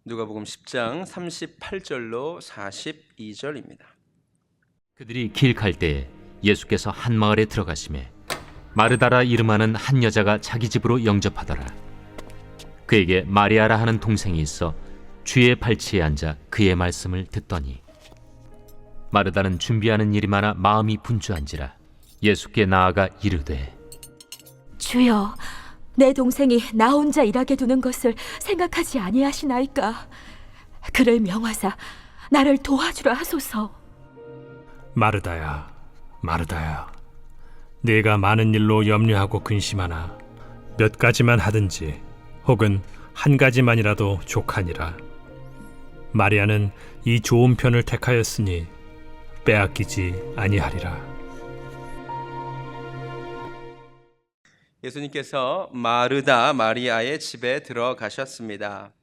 누가복음 10장 38절로 42절입니다. 그들이 길 갈 때에 예수께서 한 마을에 들어가시매 마르다라 이름하는 한 여자가 자기 집으로 영접하더라. 그에게 마리아라 하는 동생이 있어 주의 발치에 앉아 그의 말씀을 듣더니 마르다는 준비하는 일이 많아 마음이 분주한지라 예수께 나아가 이르되 주여, 내 동생이 나 혼자 일하게 두는 것을 생각하지 아니하시나이까. 그를 명하사 나를 도와주라 하소서. 마르다야, 마르다야, 네가 많은 일로 염려하고 근심하나 몇 가지만 하든지 혹은 한 가지만이라도 족하니라. 마리아는 이 좋은 편을 택하였으니 빼앗기지 아니하리라. 예수님께서 마르다 마리아의 집에 들어가셨습니다.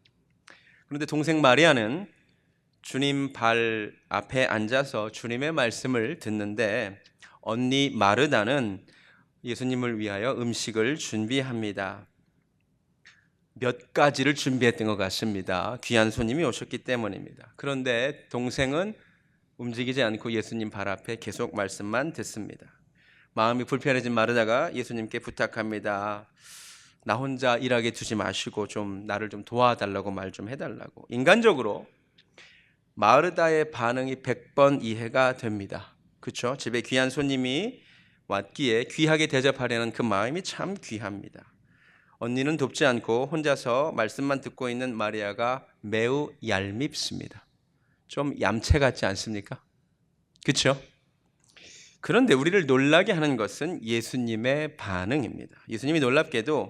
그런데 동생 마리아는 주님 발 앞에 앉아서 주님의 말씀을 듣는데 언니 마르다는 예수님을 위하여 음식을 준비합니다. 몇 가지를 준비했던 것 같습니다. 귀한 손님이 오셨기 때문입니다. 그런데 동생은 움직이지 않고 예수님 발 앞에 계속 말씀만 듣습니다. 마음이 불편해진 마르다가 예수님께 부탁합니다. 나 혼자 일하게 두지 마시고 나를 좀 도와달라고 말 좀 해달라고. 인간적으로 마르다의 반응이 100번 이해가 됩니다. 그렇죠? 집에 귀한 손님이 왔기에 귀하게 대접하려는 그 마음이 참 귀합니다. 언니는 돕지 않고 혼자서 말씀만 듣고 있는 마리아가 매우 얄밉습니다. 좀 얌체 같지 않습니까? 그렇죠? 그런데 우리를 놀라게 하는 것은 예수님의 반응입니다. 예수님이 놀랍게도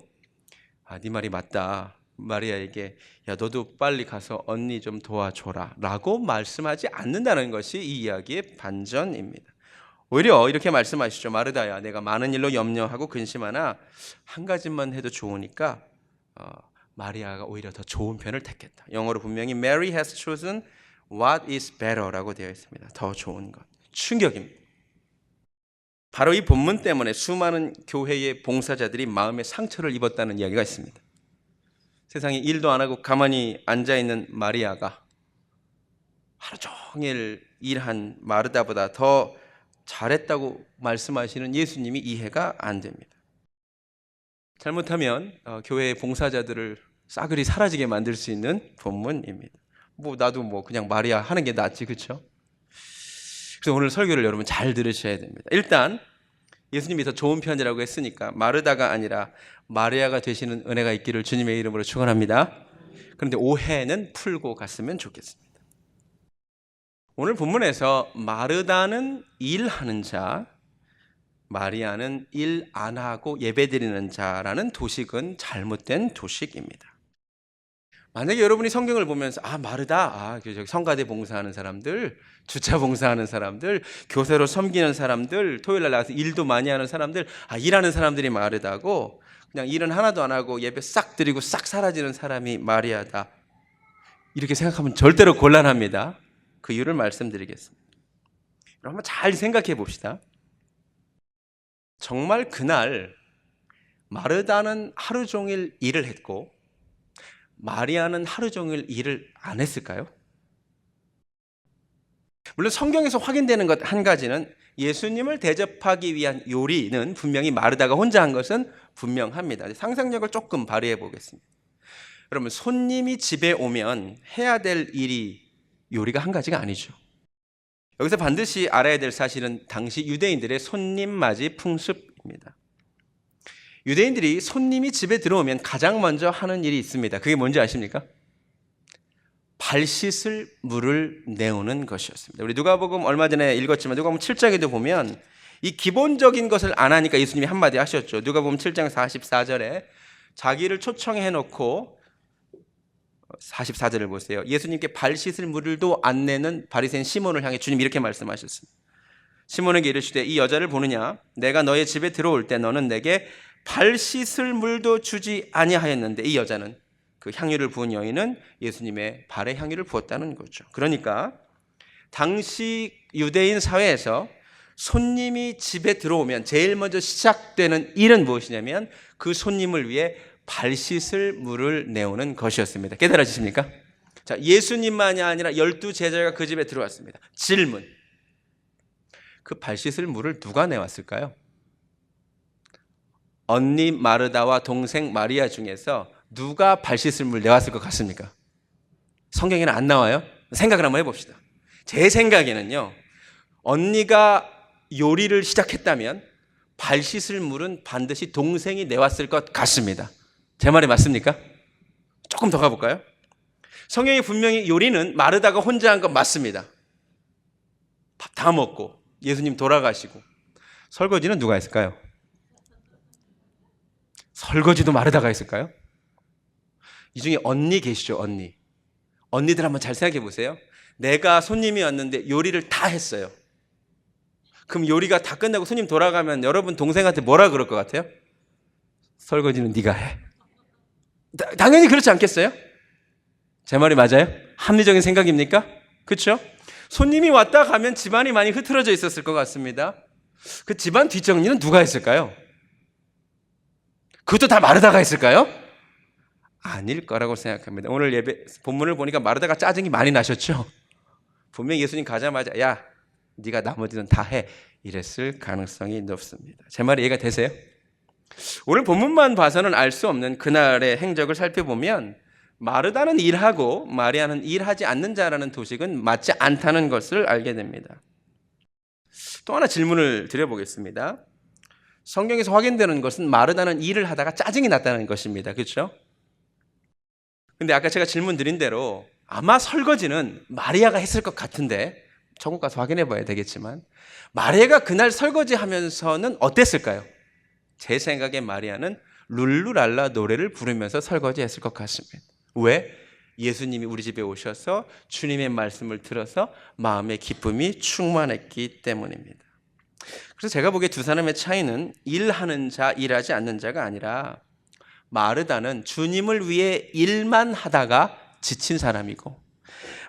네 말이 맞다. 마리아에게 너도 빨리 가서 언니 좀 도와줘라 라고 말씀하지 않는다는 것이 이 이야기의 반전입니다. 오히려 이렇게 말씀하시죠. 마르다야, 내가 많은 일로 염려하고 근심하나 한 가지만 해도 좋으니까 마리아가 오히려 더 좋은 편을 택했다. 영어로 분명히 Mary has chosen what is better 라고 되어 있습니다. 더 좋은 것. 충격입니다. 바로 이 본문 때문에 수많은 교회의 봉사자들이 마음의 상처를 입었다는 이야기가 있습니다. 세상에 일도 안 하고 가만히 앉아있는 마리아가 하루 종일 일한 마르다보다 더 잘했다고 말씀하시는 예수님이 이해가 안 됩니다. 잘못하면 교회의 봉사자들을 싸그리 사라지게 만들 수 있는 본문입니다. 나도 그냥 마리아 하는 게 낫지, 그렇죠? 그래서 오늘 설교를 여러분 잘 들으셔야 됩니다. 일단 예수님이 더 좋은 편이라고 했으니까 마르다가 아니라 마리아가 되시는 은혜가 있기를 주님의 이름으로 축원합니다. 그런데 오해는 풀고 갔으면 좋겠습니다. 오늘 본문에서 마르다는 일하는 자, 마리아는 일 안 하고 예배드리는 자라는 도식은 잘못된 도식입니다. 만약에 여러분이 성경을 보면서 마르다, 저기 성가대 봉사하는 사람들, 주차 봉사하는 사람들, 교사로 섬기는 사람들, 토요일날 나가서 일도 많이 하는 사람들, 일하는 사람들이 마르다고 그냥 일은 하나도 안 하고 예배 싹 드리고 싹 사라지는 사람이 마리아다. 이렇게 생각하면 절대로 곤란합니다. 그 이유를 말씀드리겠습니다. 한번 잘 생각해 봅시다. 정말 그날 마르다는 하루 종일 일을 했고 마리아는 하루 종일 일을 안 했을까요? 물론 성경에서 확인되는 것 한 가지는 예수님을 대접하기 위한 요리는 분명히 마르다가 혼자 한 것은 분명합니다. 상상력을 조금 발휘해 보겠습니다. 여러분, 손님이 집에 오면 해야 될 일이 요리가 한 가지가 아니죠. 여기서 반드시 알아야 될 사실은 당시 유대인들의 손님 맞이 풍습입니다. 유대인들이 손님이 집에 들어오면 가장 먼저 하는 일이 있습니다. 그게 뭔지 아십니까? 발 씻을 물을 내오는 것이었습니다. 우리 누가복음 얼마 전에 읽었지만 누가복음 7장에도 보면 이 기본적인 것을 안 하니까 예수님이 한마디 하셨죠. 누가복음 7장 44절에 자기를 초청해 놓고 44절을 보세요. 예수님께 발 씻을 물도 안 내는 바리새인 시몬을 향해 주님 이렇게 말씀하셨습니다. 시몬에게 이르시되 이 여자를 보느냐? 내가 너의 집에 들어올 때 너는 내게 발 씻을 물도 주지 아니하였는데 이 여자는 그 향유를 부은 여인은 예수님의 발에 향유를 부었다는 거죠. 그러니까 당시 유대인 사회에서 손님이 집에 들어오면 제일 먼저 시작되는 일은 무엇이냐면 그 손님을 위해 발 씻을 물을 내오는 것이었습니다. 깨달아지십니까? 자, 예수님만이 아니라 12 제자가 그 집에 들어왔습니다. 질문. 그 발 씻을 물을 누가 내왔을까요? 언니 마르다와 동생 마리아 중에서 누가 발 씻을 물 내왔을 것 같습니까? 성경에는 안 나와요? 생각을 한번 해봅시다. 제 생각에는요, 언니가 요리를 시작했다면 발 씻을 물은 반드시 동생이 내왔을 것 같습니다. 제 말이 맞습니까? 조금 더 가볼까요? 성경이 분명히 요리는 마르다가 혼자 한 건 맞습니다. 밥 다 먹고 예수님 돌아가시고. 설거지는 누가 했을까요? 설거지도 마르다가 했을까요? 이 중에 언니 계시죠, 언니. 언니들 한번 잘 생각해 보세요. 내가 손님이 왔는데 요리를 다 했어요. 그럼 요리가 다 끝나고 손님 돌아가면 여러분 동생한테 뭐라 그럴 것 같아요? 설거지는 네가 해. 당연히 그렇지 않겠어요? 제 말이 맞아요? 합리적인 생각입니까? 그렇죠? 손님이 왔다 가면 집안이 많이 흐트러져 있었을 것 같습니다. 그 집안 뒷정리는 누가 했을까요? 그것도 다 마르다가 했을까요? 아닐 거라고 생각합니다. 오늘 예배 본문을 보니까 마르다가 짜증이 많이 나셨죠? 분명히 예수님 가자마자 야, 네가 나머지는 다 해. 이랬을 가능성이 높습니다. 제 말이 이해가 되세요? 오늘 본문만 봐서는 알 수 없는 그날의 행적을 살펴보면 마르다는 일하고 마리아는 일하지 않는 자라는 도식은 맞지 않다는 것을 알게 됩니다. 또 하나 질문을 드려보겠습니다. 성경에서 확인되는 것은 마르다는 일을 하다가 짜증이 났다는 것입니다. 그렇죠? 근데 아까 제가 질문 드린 대로 아마 설거지는 마리아가 했을 것 같은데 천국 가서 확인해 봐야 되겠지만 마리아가 그날 설거지 하면서는 어땠을까요? 제 생각에 마리아는 룰루랄라 노래를 부르면서 설거지 했을 것 같습니다. 왜? 예수님이 우리 집에 오셔서 주님의 말씀을 들어서 마음의 기쁨이 충만했기 때문입니다. 그래서 제가 보기에 두 사람의 차이는 일하는 자, 일하지 않는 자가 아니라 마르다는 주님을 위해 일만 하다가 지친 사람이고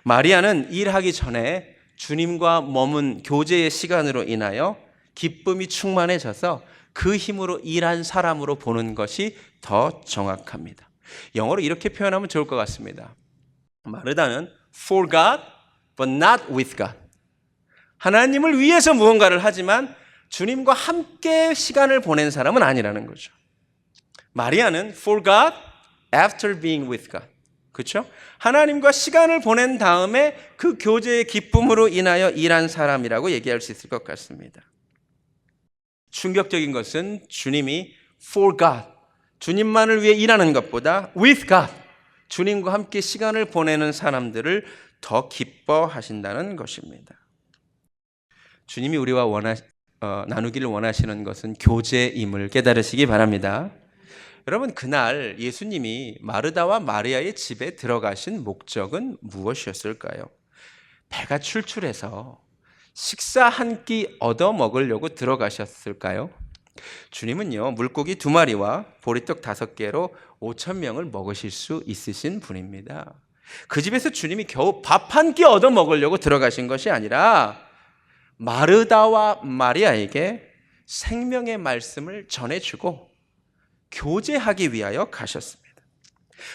마리아는 일하기 전에 주님과 머문 교제의 시간으로 인하여 기쁨이 충만해져서 그 힘으로 일한 사람으로 보는 것이 더 정확합니다. 영어로 이렇게 표현하면 좋을 것 같습니다. 마르다는 for God but not with God. 하나님을 위해서 무언가를 하지만 주님과 함께 시간을 보낸 사람은 아니라는 거죠. 마리아는 for God after being with God. 그렇죠? 하나님과 시간을 보낸 다음에 그 교제의 기쁨으로 인하여 일한 사람이라고 얘기할 수 있을 것 같습니다. 충격적인 것은 주님이 for God, 주님만을 위해 일하는 것보다 with God, 주님과 함께 시간을 보내는 사람들을 더 기뻐하신다는 것입니다. 주님이 우리와 나누기를 원하시는 것은 교제임을 깨달으시기 바랍니다. 여러분, 그날 예수님이 마르다와 마리아의 집에 들어가신 목적은 무엇이었을까요? 배가 출출해서 식사 한 끼 얻어 먹으려고 들어가셨을까요? 주님은요, 물고기 2마리와 보리떡 5개로 5,000명을 먹으실 수 있으신 분입니다. 그 집에서 주님이 겨우 밥 한 끼 얻어 먹으려고 들어가신 것이 아니라 마르다와 마리아에게 생명의 말씀을 전해주고 교제하기 위하여 가셨습니다.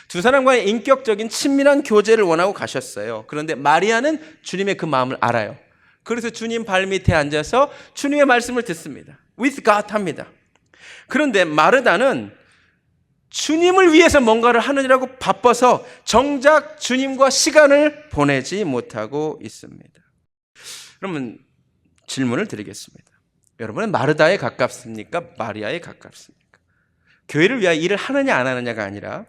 두 사람과의 인격적인 친밀한 교제를 원하고 가셨어요. 그런데 마리아는 주님의 그 마음을 알아요. 그래서 주님 발밑에 앉아서 주님의 말씀을 듣습니다. with God 합니다. 그런데 마르다는 주님을 위해서 뭔가를 하느라고 바빠서 정작 주님과 시간을 보내지 못하고 있습니다. 그러면 질문을 드리겠습니다. 여러분은 마르다에 가깝습니까? 마리아에 가깝습니까? 교회를 위하여 일을 하느냐 안 하느냐가 아니라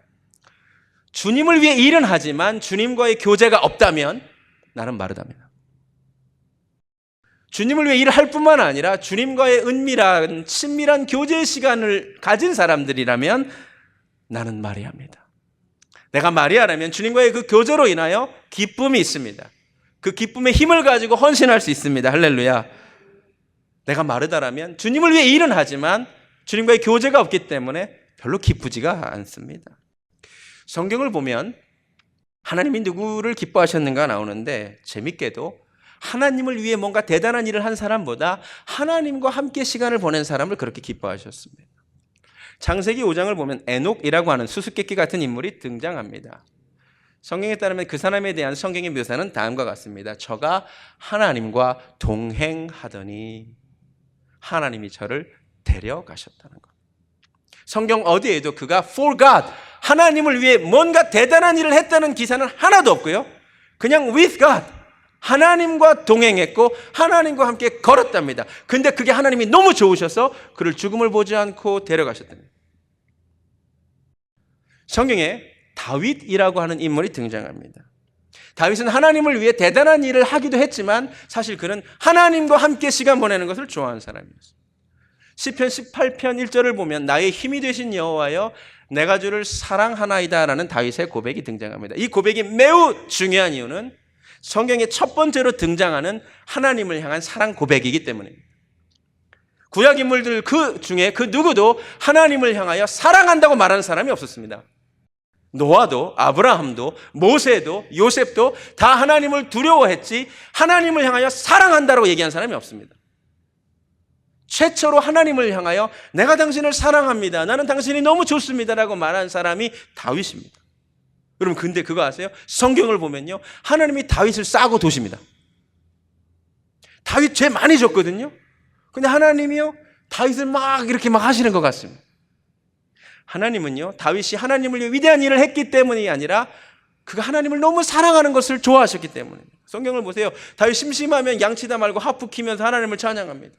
주님을 위해 일은 하지만 주님과의 교제가 없다면 나는 마르다입니다. 주님을 위해 일을 할 뿐만 아니라 주님과의 은밀한 친밀한 교제의 시간을 가진 사람들이라면 나는 마리아입니다. 내가 마리아라면 주님과의 그 교제로 인하여 기쁨이 있습니다. 그 기쁨의 힘을 가지고 헌신할 수 있습니다. 할렐루야. 내가 마르다라면 주님을 위해 일은 하지만 주님과의 교제가 없기 때문에 별로 기쁘지가 않습니다. 성경을 보면 하나님이 누구를 기뻐하셨는가 나오는데 재밌게도 하나님을 위해 뭔가 대단한 일을 한 사람보다 하나님과 함께 시간을 보낸 사람을 그렇게 기뻐하셨습니다. 창세기 5장을 보면 에녹이라고 하는 수수께끼 같은 인물이 등장합니다. 성경에 따르면 그 사람에 대한 성경의 묘사는 다음과 같습니다. 저가 하나님과 동행하더니 하나님이 저를 데려가셨다는 것. 성경 어디에도 그가 for God, 하나님을 위해 뭔가 대단한 일을 했다는 기사는 하나도 없고요. 그냥 with God, 하나님과 동행했고 하나님과 함께 걸었답니다. 근데 그게 하나님이 너무 좋으셔서 그를 죽음을 보지 않고 데려가셨답니다. 성경에 다윗이라고 하는 인물이 등장합니다. 다윗은 하나님을 위해 대단한 일을 하기도 했지만 사실 그는 하나님과 함께 시간 보내는 것을 좋아하는 사람이었어요. 시편 18편 1절을 보면 나의 힘이 되신 여호와여 내가 주를 사랑하나이다 라는 다윗의 고백이 등장합니다. 이 고백이 매우 중요한 이유는 성경의 첫 번째로 등장하는 하나님을 향한 사랑 고백이기 때문입니다. 구약 인물들 그 중에 그 누구도 하나님을 향하여 사랑한다고 말하는 사람이 없었습니다. 노아도 아브라함도 모세도 요셉도 다 하나님을 두려워했지 하나님을 향하여 사랑한다고 얘기한 사람이 없습니다. 최초로 하나님을 향하여 내가 당신을 사랑합니다. 나는 당신이 너무 좋습니다라고 말한 사람이 다윗입니다. 여러분 근데 그거 아세요? 성경을 보면요. 하나님이 다윗을 싸고 도십니다. 다윗 죄 많이 졌거든요. 근데 하나님이요. 다윗을 막 이렇게 막 하시는 것 같습니다. 하나님은요. 다윗이 하나님을 위해 위대한 일을 했기 때문이 아니라 그가 하나님을 너무 사랑하는 것을 좋아하셨기 때문입니다. 성경을 보세요. 다윗 심심하면 양치다 말고 하프 키면서 하나님을 찬양합니다.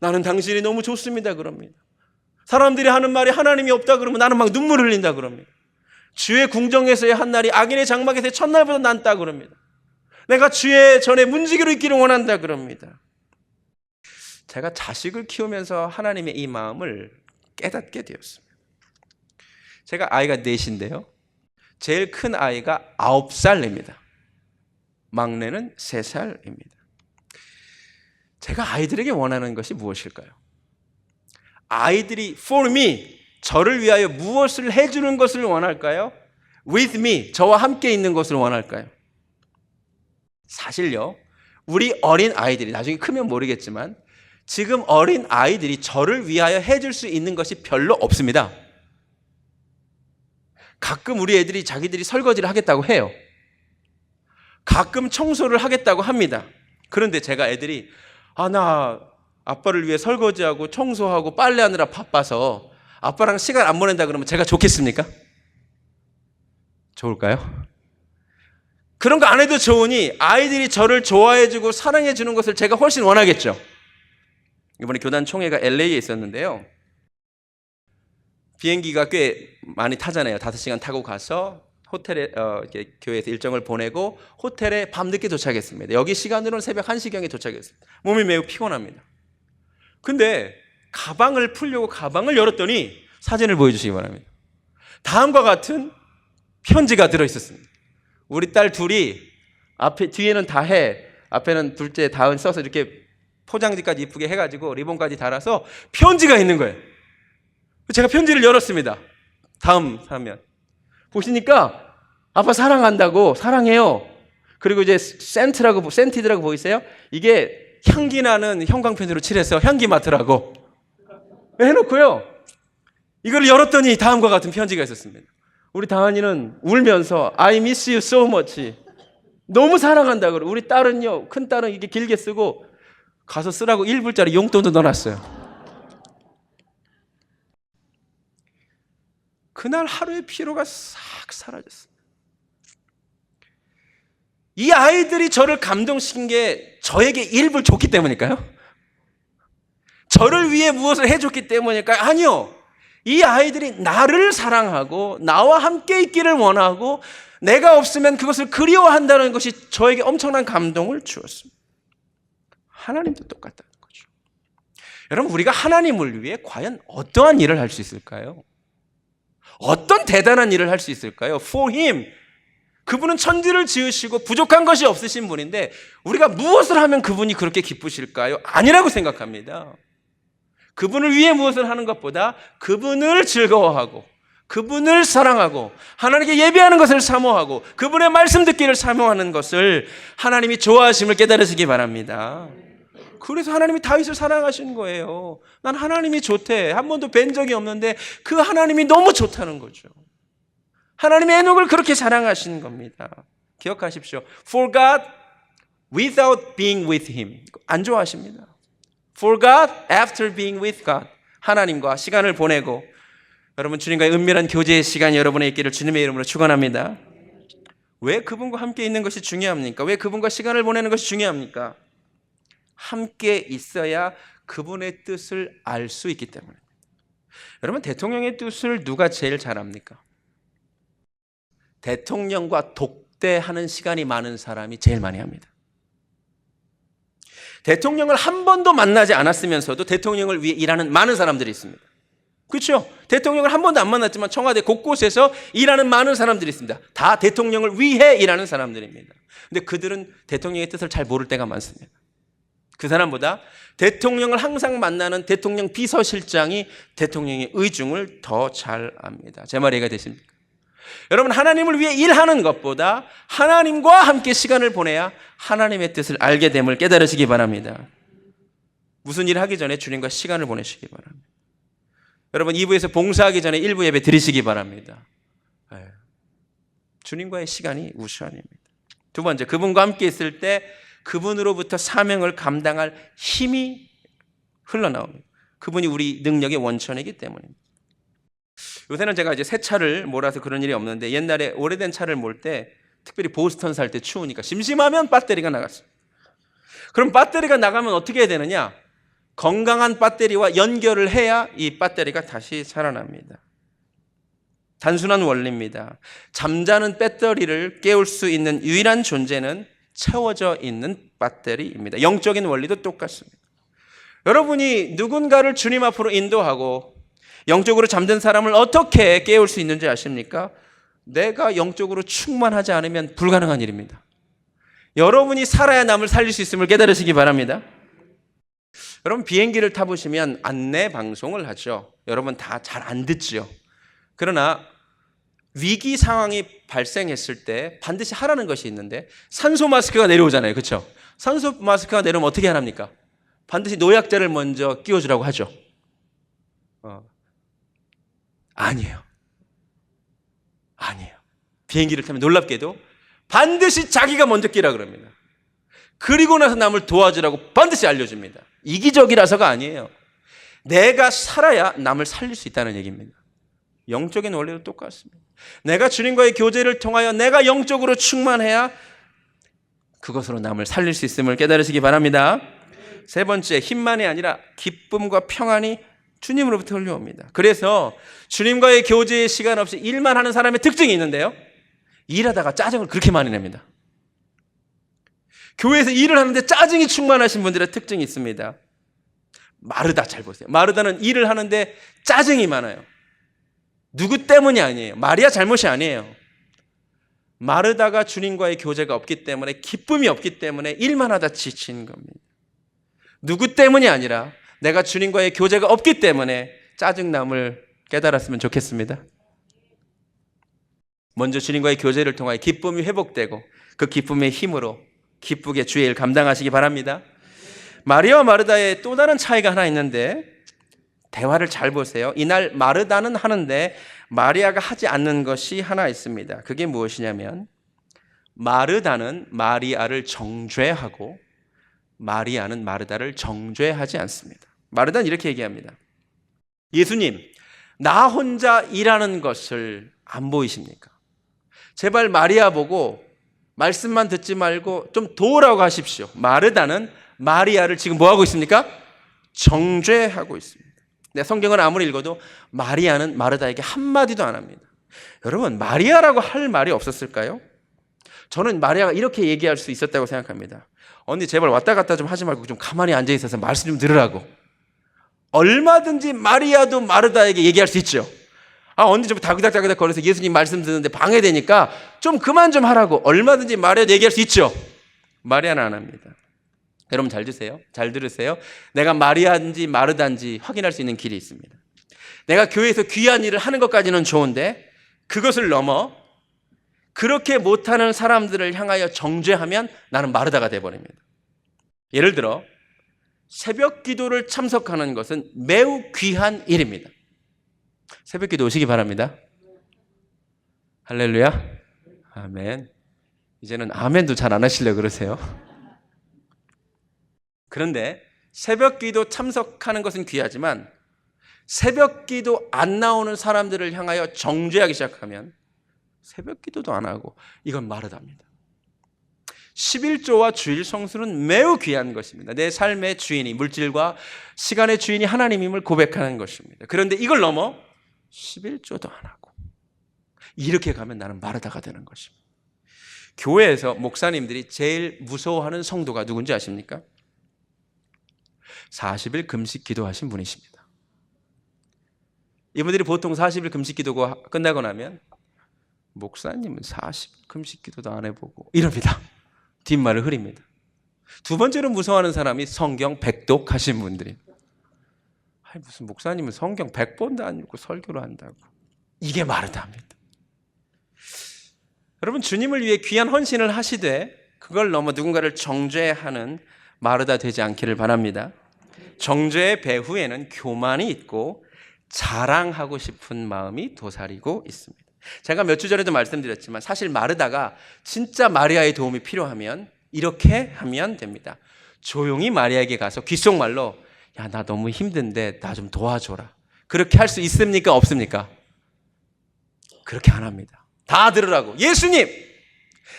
나는 당신이 너무 좋습니다 그럽니다. 사람들이 하는 말이 하나님이 없다 그러면 나는 막 눈물 흘린다 그럽니다. 주의 궁정에서의 한 날이 악인의 장막에서의 첫날보다 낫다 그럽니다. 내가 주의 전에 문지기로 있기를 원한다 그럽니다. 제가 자식을 키우면서 하나님의 이 마음을 깨닫게 되었습니다. 제가 아이가 넷인데요. 제일 큰 아이가 9살입니다. 막내는 3살입니다. 제가 아이들에게 원하는 것이 무엇일까요? 아이들이 for me, 저를 위하여 무엇을 해주는 것을 원할까요? with me, 저와 함께 있는 것을 원할까요? 사실요, 우리 어린 아이들이 나중에 크면 모르겠지만 지금 어린 아이들이 저를 위하여 해줄 수 있는 것이 별로 없습니다. 가끔 우리 애들이 자기들이 설거지를 하겠다고 해요. 가끔 청소를 하겠다고 합니다. 그런데 제가 애들이 나 아빠를 위해 설거지하고 청소하고 빨래하느라 바빠서 아빠랑 시간 안 보낸다 그러면 제가 좋겠습니까? 좋을까요? 그런 거 안 해도 좋으니 아이들이 저를 좋아해주고 사랑해주는 것을 제가 훨씬 원하겠죠. 이번에 교단 총회가 LA에 있었는데요. 비행기가 꽤 많이 타잖아요. 5시간 타고 가서 호텔에 이렇게 교회에서 일정을 보내고 호텔에 밤늦게 도착했습니다. 여기 시간으로는 새벽 1시경에 도착했습니다. 몸이 매우 피곤합니다. 근데 가방을 풀려고 가방을 열었더니 사진을 보여주시기 바랍니다. 다음과 같은 편지가 들어있었습니다. 우리 딸 둘이 앞에 뒤에는 다해 앞에는 둘째 다은 써서 이렇게 포장지까지 이쁘게 해가지고 리본까지 달아서 편지가 있는 거예요. 제가 편지를 열었습니다. 다음 화면 보시니까 아빠 사랑한다고 사랑해요. 그리고 이제 센티드라고 보이세요? 이게 향기 나는 형광펜으로 칠해서 향기 맡으라고 해놓고요. 이걸 열었더니 다음과 같은 편지가 있었습니다. 우리 다은이는 울면서 I miss you so much. 너무 사랑한다고. 우리 딸은요, 큰 딸은 이게 길게 쓰고 가서 쓰라고 1불짜리 용돈도 넣어놨어요. 그날 하루의 피로가 싹 사라졌습니다. 이 아이들이 저를 감동시킨 게 저에게 1불 줬기 때문일까요? 저를 위해 무엇을 해줬기 때문일까요? 아니요. 이 아이들이 나를 사랑하고 나와 함께 있기를 원하고 내가 없으면 그것을 그리워한다는 것이 저에게 엄청난 감동을 주었습니다. 하나님도 똑같다는 거죠. 여러분, 우리가 하나님을 위해 과연 어떠한 일을 할 수 있을까요? 어떤 대단한 일을 할 수 있을까요? For Him. 그분은 천지를 지으시고 부족한 것이 없으신 분인데 우리가 무엇을 하면 그분이 그렇게 기쁘실까요? 아니라고 생각합니다. 그분을 위해 무엇을 하는 것보다 그분을 즐거워하고 그분을 사랑하고 하나님께 예배하는 것을 사모하고 그분의 말씀 듣기를 사모하는 것을 하나님이 좋아하심을 깨달으시기 바랍니다. 그래서 하나님이 다윗을 사랑하신 거예요. 난 하나님이 좋대. 한 번도 뵌 적이 없는데 그 하나님이 너무 좋다는 거죠. 하나님의 에녹을 그렇게 사랑하신 겁니다. 기억하십시오. For God without being with him. 안 좋아하십니다. For God after being with God. 하나님과 시간을 보내고 여러분 주님과의 은밀한 교제의 시간이 여러분의 있기를 주님의 이름으로 축원합니다. 왜 그분과 함께 있는 것이 중요합니까? 왜 그분과 시간을 보내는 것이 중요합니까? 함께 있어야 그분의 뜻을 알 수 있기 때문에. 여러분 대통령의 뜻을 누가 제일 잘 압니까? 대통령과 독대하는 시간이 많은 사람이 제일 많이 합니다. 대통령을 한 번도 만나지 않았으면서도 대통령을 위해 일하는 많은 사람들이 있습니다. 그렇죠? 대통령을 한 번도 안 만났지만 청와대 곳곳에서 일하는 많은 사람들이 있습니다. 다 대통령을 위해 일하는 사람들입니다. 근데 그들은 대통령의 뜻을 잘 모를 때가 많습니다. 그 사람보다 대통령을 항상 만나는 대통령 비서실장이 대통령의 의중을 더 잘 압니다. 제 말 이해가 되십니까? 여러분 하나님을 위해 일하는 것보다 하나님과 함께 시간을 보내야 하나님의 뜻을 알게 됨을 깨달으시기 바랍니다. 무슨 일을 하기 전에 주님과 시간을 보내시기 바랍니다. 여러분 2부에서 봉사하기 전에 1부 예배 드리시기 바랍니다. 주님과의 시간이 우선입니다. 두 번째, 그분과 함께 있을 때 그분으로부터 사명을 감당할 힘이 흘러나옵니다. 그분이 우리 능력의 원천이기 때문입니다. 요새는 제가 이제 새 차를 몰아서 그런 일이 없는데 옛날에 오래된 차를 몰 때 특별히 보스턴 살 때 추우니까 심심하면 배터리가 나갔어요. 그럼 배터리가 나가면 어떻게 해야 되느냐? 건강한 배터리와 연결을 해야 이 배터리가 다시 살아납니다. 단순한 원리입니다. 잠자는 배터리를 깨울 수 있는 유일한 존재는 채워져 있는 배터리입니다. 영적인 원리도 똑같습니다. 여러분이 누군가를 주님 앞으로 인도하고 영적으로 잠든 사람을 어떻게 깨울 수 있는지 아십니까? 내가 영적으로 충만하지 않으면 불가능한 일입니다. 여러분이 살아야 남을 살릴 수 있음을 깨달으시기 바랍니다. 여러분 비행기를 타보시면 안내 방송을 하죠. 여러분 다 잘 안 듣죠. 그러나 위기 상황이 발생했을 때 반드시 하라는 것이 있는데 산소 마스크가 내려오잖아요. 그렇죠? 산소 마스크가 내려오면 어떻게 하랍니까? 반드시 노약자를 먼저 끼워주라고 하죠. 아니에요. 비행기를 타면 놀랍게도 반드시 자기가 먼저 끼라 그럽니다. 그리고 나서 남을 도와주라고 반드시 알려줍니다. 이기적이라서가 아니에요. 내가 살아야 남을 살릴 수 있다는 얘기입니다. 영적인 원리도 똑같습니다. 내가 주님과의 교제를 통하여 내가 영적으로 충만해야 그것으로 남을 살릴 수 있음을 깨달으시기 바랍니다. 세 번째, 힘만이 아니라 기쁨과 평안이 주님으로부터 흘러옵니다. 그래서 주님과의 교제의 시간 없이 일만 하는 사람의 특징이 있는데요. 일하다가 짜증을 그렇게 많이 냅니다. 교회에서 일을 하는데 짜증이 충만하신 분들의 특징이 있습니다. 마르다 잘 보세요. 마르다는 일을 하는데 짜증이 많아요. 누구 때문이 아니에요. 마리아 잘못이 아니에요. 마르다가 주님과의 교제가 없기 때문에 기쁨이 없기 때문에 일만 하다 지친 겁니다. 누구 때문이 아니라 내가 주님과의 교제가 없기 때문에 짜증남을 깨달았으면 좋겠습니다. 먼저 주님과의 교제를 통하여 기쁨이 회복되고 그 기쁨의 힘으로 기쁘게 주의 일 감당하시기 바랍니다. 마리아와 마르다의 또 다른 차이가 하나 있는데 대화를 잘 보세요. 이날 마르다는 하는데 마리아가 하지 않는 것이 하나 있습니다. 그게 무엇이냐면 마르다는 마리아를 정죄하고 마리아는 마르다를 정죄하지 않습니다. 마르다는 이렇게 얘기합니다. 예수님, 나 혼자 일하는 것을 안 보이십니까? 제발 마리아 보고 말씀만 듣지 말고 좀 도우라고 하십시오. 마르다는 마리아를 지금 뭐 하고 있습니까? 정죄하고 있습니다. 내 성경을 아무리 읽어도 마리아는 마르다에게 한마디도 안 합니다. 여러분, 마리아라고 할 말이 없었을까요? 저는 마리아가 이렇게 얘기할 수 있었다고 생각합니다. 언니 제발 왔다 갔다 좀 하지 말고 좀 가만히 앉아 있어서 말씀 좀 들으라고. 얼마든지 마리아도 마르다에게 얘기할 수 있죠. 언니 좀 다그닥다그닥 거려서 예수님 말씀 듣는데 방해되니까 좀 그만 좀 하라고. 얼마든지 마리아도 얘기할 수 있죠. 마리아는 안 합니다. 여러분 잘 드세요. 잘 들으세요. 내가 마리아인지 마르다인지 확인할 수 있는 길이 있습니다. 내가 교회에서 귀한 일을 하는 것까지는 좋은데 그것을 넘어 그렇게 못하는 사람들을 향하여 정죄하면 나는 마르다가 돼버립니다. 예를 들어 새벽 기도를 참석하는 것은 매우 귀한 일입니다. 새벽 기도 오시기 바랍니다. 할렐루야. 아멘. 이제는 아멘도 잘 안 하시려고 그러세요. 그런데 새벽 기도 참석하는 것은 귀하지만 새벽 기도 안 나오는 사람들을 향하여 정죄하기 시작하면 새벽 기도도 안 하고 이건 마르다입니다. 11조와 주일 성수는 매우 귀한 것입니다. 내 삶의 주인이, 물질과 시간의 주인이 하나님임을 고백하는 것입니다. 그런데 이걸 넘어 11조도 안 하고 이렇게 가면 나는 마르다가 되는 것입니다. 교회에서 목사님들이 제일 무서워하는 성도가 누군지 아십니까? 40일 금식 기도하신 분이십니다. 이분들이 보통 40일 금식 기도가 끝나고 나면 목사님은 40일 금식 기도도 안 해보고 이럽니다. 뒷말을 흐립니다. 두 번째로 무서워하는 사람이 성경 100독 하신 분들이. 무슨 목사님은 성경 100번도 안 읽고 설교를 한다고. 이게 마르다입니다. 여러분, 주님을 위해 귀한 헌신을 하시되 그걸 넘어 누군가를 정죄하는 마르다 되지 않기를 바랍니다. 정죄의 배후에는 교만이 있고 자랑하고 싶은 마음이 도사리고 있습니다. 제가 몇 주 전에도 말씀드렸지만 사실 마르다가 진짜 마리아의 도움이 필요하면 이렇게 하면 됩니다. 조용히 마리아에게 가서 귓속말로 야, 나 너무 힘든데 나 좀 도와줘라. 그렇게 할 수 있습니까? 없습니까? 그렇게 안 합니다. 다 들으라고. 예수님,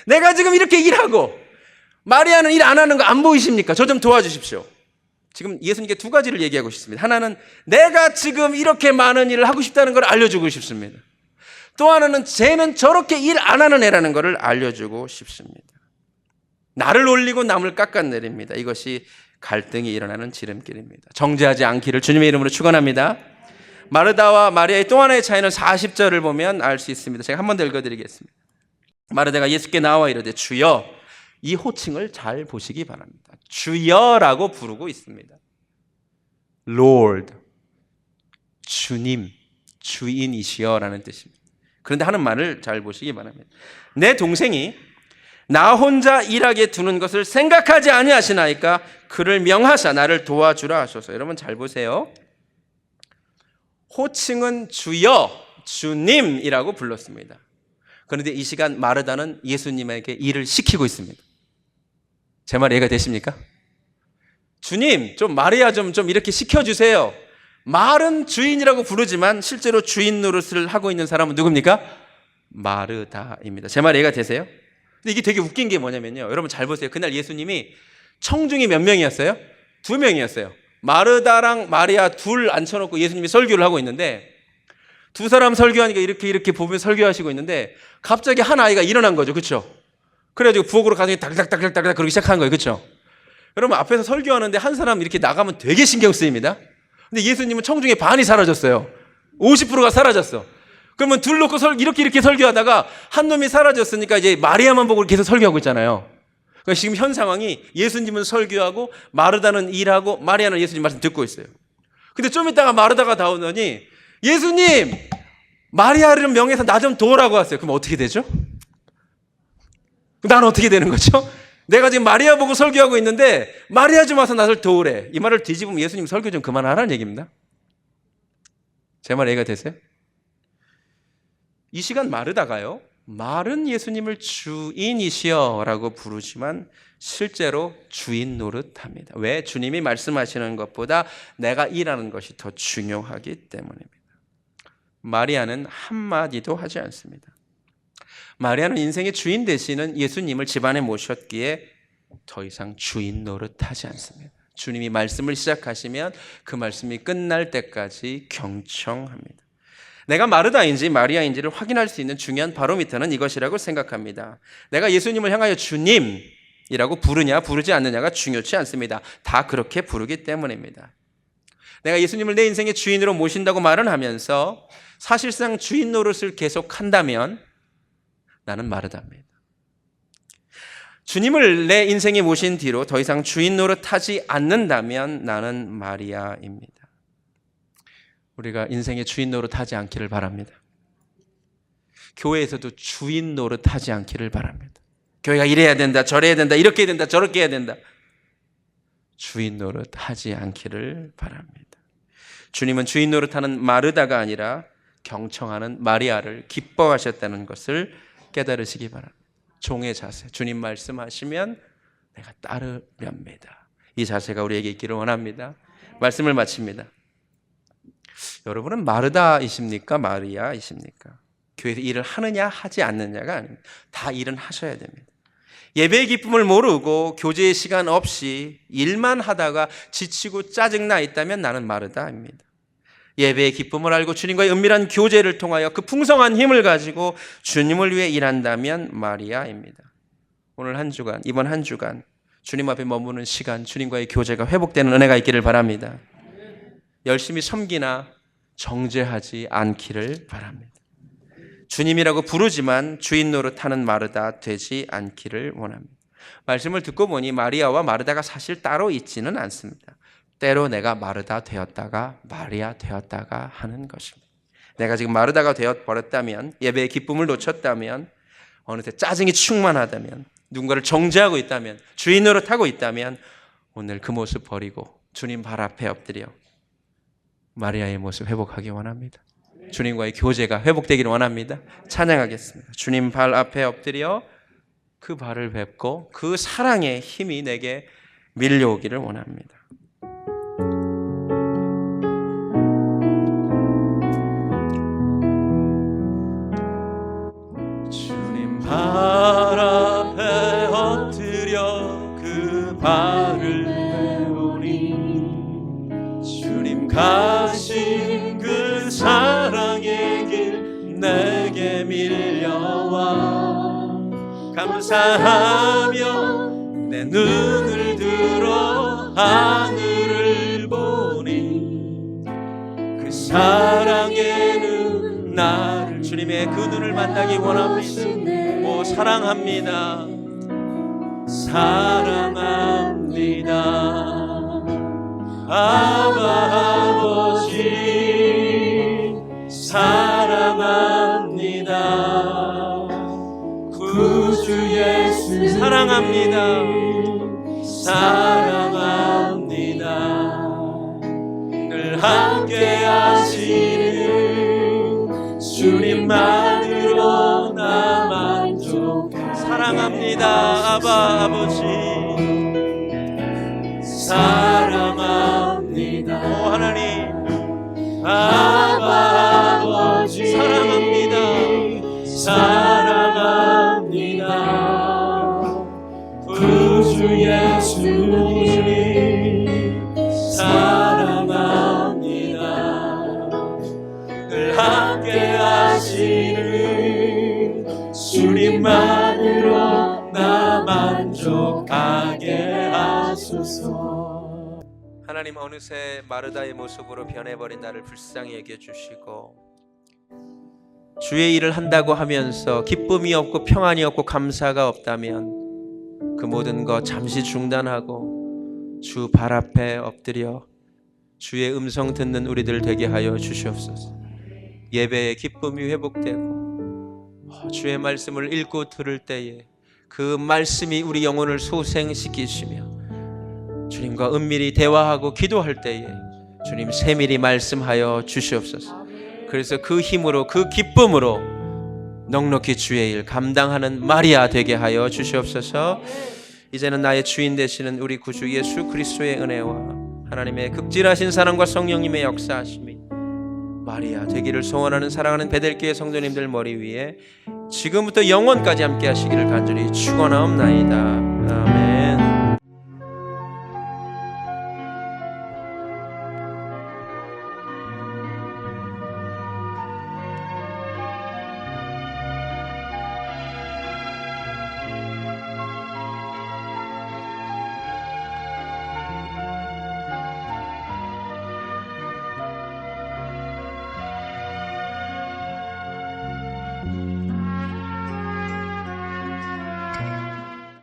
내가 지금 이렇게 일하고 마리아는 일 안 하는 거 안 보이십니까? 저 좀 도와주십시오. 지금 예수님께 두 가지를 얘기하고 싶습니다. 하나는 내가 지금 이렇게 많은 일을 하고 싶다는 걸 알려주고 싶습니다. 또 하나는 쟤는 저렇게 일 안 하는 애라는 것을 알려주고 싶습니다. 나를 올리고 남을 깎아내립니다. 이것이 갈등이 일어나는 지름길입니다. 정죄하지 않기를 주님의 이름으로 축원합니다. 마르다와 마리아의 또 하나의 차이는 40절을 보면 알 수 있습니다. 제가 한 번 더 읽어드리겠습니다. 마르다가 예수께 나와 이르되 주여, 이 호칭을 잘 보시기 바랍니다. 주여라고 부르고 있습니다. Lord, 주님, 주인이시여라는 뜻입니다. 그런데 하는 말을 잘 보시기 바랍니다. 내 동생이 나 혼자 일하게 두는 것을 생각하지 아니하시나이까 그를 명하사 나를 도와주라 하소서. 여러분 잘 보세요. 호칭은 주여, 주님이라고 불렀습니다. 그런데 이 시간 마르다는 예수님에게 일을 시키고 있습니다. 제 말 이해가 되십니까? 주님, 좀 마리아 좀 이렇게 시켜주세요. 말은 주인이라고 부르지만 실제로 주인 노릇을 하고 있는 사람은 누굽니까? 마르다입니다. 제 말 이해가 되세요? 근데 이게 되게 웃긴 게 뭐냐면요. 여러분 잘 보세요. 그날 예수님이 청중이 몇 명이었어요? 2명이었어요. 마르다랑 마리아 둘 앉혀놓고 예수님이 설교를 하고 있는데 두 사람 설교하니까 이렇게 보면 설교하시고 있는데 갑자기 한 아이가 일어난 거죠. 그렇죠? 그래가지고 부엌으로 가서 달닥달닥 그러기 시작한 거예요. 그렇죠? 여러분 앞에서 설교하는데 한 사람 이렇게 나가면 되게 신경 쓰입니다. 근데 예수님은 청중의 반이 사라졌어요. 50%가 사라졌어. 그러면 둘 놓고 이렇게 설교하다가 한 놈이 사라졌으니까 이제 마리아만 보고 계속 설교하고 있잖아요. 그러니까 지금 현 상황이 예수님은 설교하고 마르다는 일하고 마리아는 예수님 말씀 듣고 있어요. 근데 좀 있다가 마르다가 나오더니 예수님, 마리아를 명해서 나 좀 도우라고 하세요. 그럼 어떻게 되죠? 나는 어떻게 되는 거죠? 내가 지금 마리아 보고 설교하고 있는데 마리아 좀 와서 나를 도우래. 이 말을 뒤집으면 예수님 설교 좀 그만하라는 얘기입니다. 제 말 이해가 되세요? 이 시간 마르다가요, 말은 예수님을 주인이시여라고 부르지만 실제로 주인 노릇합니다. 왜? 주님이 말씀하시는 것보다 내가 일하는 것이 더 중요하기 때문입니다. 마리아는 한마디도 하지 않습니다. 마리아는 인생의 주인 되시는 예수님을 집안에 모셨기에 더 이상 주인 노릇하지 않습니다. 주님이 말씀을 시작하시면 그 말씀이 끝날 때까지 경청합니다. 내가 마르다인지 마리아인지를 확인할 수 있는 중요한 바로미터는 이것이라고 생각합니다. 내가 예수님을 향하여 주님이라고 부르냐 부르지 않느냐가 중요치 않습니다. 다 그렇게 부르기 때문입니다. 내가 예수님을 내 인생의 주인으로 모신다고 말은 하면서 사실상 주인 노릇을 계속한다면 나는 마르다입니다. 주님을 내 인생에 모신 뒤로 더 이상 주인 노릇하지 않는다면 나는 마리아입니다. 우리가 인생의 주인 노릇하지 않기를 바랍니다. 교회에서도 주인 노릇하지 않기를 바랍니다. 교회가 이래야 된다, 저래야 된다, 이렇게 해야 된다, 저렇게 해야 된다. 주인 노릇하지 않기를 바랍니다. 주님은 주인 노릇하는 마르다가 아니라 경청하는 마리아를 기뻐하셨다는 것을 깨달으시기 바랍니다. 종의 자세, 주님 말씀하시면 내가 따르렵니다. 이 자세가 우리에게 있기를 원합니다. 말씀을 마칩니다. 여러분은 마르다이십니까? 마리아이십니까? 교회에서 일을 하느냐 하지 않느냐가 아닙니다. 다 일은 하셔야 됩니다. 예배의 기쁨을 모르고 교제의 시간 없이 일만 하다가 지치고 짜증나 있다면 나는 마르다입니다. 예배의 기쁨을 알고 주님과의 은밀한 교제를 통하여 그 풍성한 힘을 가지고 주님을 위해 일한다면 마리아입니다. 오늘 한 주간, 이번 한 주간 주님 앞에 머무는 시간, 주님과의 교제가 회복되는 은혜가 있기를 바랍니다. 열심히 섬기나 정죄하지 않기를 바랍니다. 주님이라고 부르지만 주인 노릇하는 마르다 되지 않기를 원합니다. 말씀을 듣고 보니 마리아와 마르다가 사실 따로 있지는 않습니다. 때로 내가 마르다 되었다가 마리아 되었다가 하는 것입니다. 내가 지금 마르다가 되어버렸다면, 예배의 기쁨을 놓쳤다면, 어느새 짜증이 충만하다면, 누군가를 정죄하고 있다면, 주인 노릇하고 있다면 오늘 그 모습 버리고 주님 발 앞에 엎드려 마리아의 모습 회복하기 원합니다. 주님과의 교제가 회복되기를 원합니다. 찬양하겠습니다. 주님 발 앞에 엎드려 그 발을 뵙고 그 사랑의 힘이 내게 밀려오기를 원합니다. 주님 발 앞에 엎드려 그 발을 배우니 주님 가신 그 사랑의 길 내게 밀려와 감사하며 내 눈을 들어 하늘을 보니 그 사랑에는 나를 주님의 그 눈을 만나기 원합니다. 오 사랑합니다. 사랑합니다. 아바 아버지 사랑합니다. 구주 예수 사랑합니다. 사랑합니다. 늘 함께 하시는 주님만으로 나 만족합니다. 사랑합니다. 아바 아버지 사랑합니다. 오 하나님 아바 아버지 사랑합니다. 사랑합니다. 구주 예수 주님 사랑합니다. 늘 함께 하시는 주님만으로 나 만족하게 하소서. 하나님 어느새 마르다의 모습으로 변해버린 나를 불쌍히 여겨주시고 주의 일을 한다고 하면서 기쁨이 없고 평안이 없고 감사가 없다면 그 모든 것 잠시 중단하고 주 발 앞에 엎드려 주의 음성 듣는 우리들 되게 하여 주시옵소서. 예배의 기쁨이 회복되고 주의 말씀을 읽고 들을 때에 그 말씀이 우리 영혼을 소생시키시며 주님과 은밀히 대화하고 기도할 때에 주님 세밀히 말씀하여 주시옵소서. 그래서 그 힘으로 그 기쁨으로 넉넉히 주의 일 감당하는 마리아 되게 하여 주시옵소서. 이제는 나의 주인 되시는 우리 구주 예수 그리스도의 은혜와 하나님의 극진하신 사랑과 성령님의 역사하심이 마리아 되기를 소원하는 사랑하는 베델교회 성도님들 머리 위에 지금부터 영원까지 함께 하시기를 간절히 축원하옵나이다. 아멘.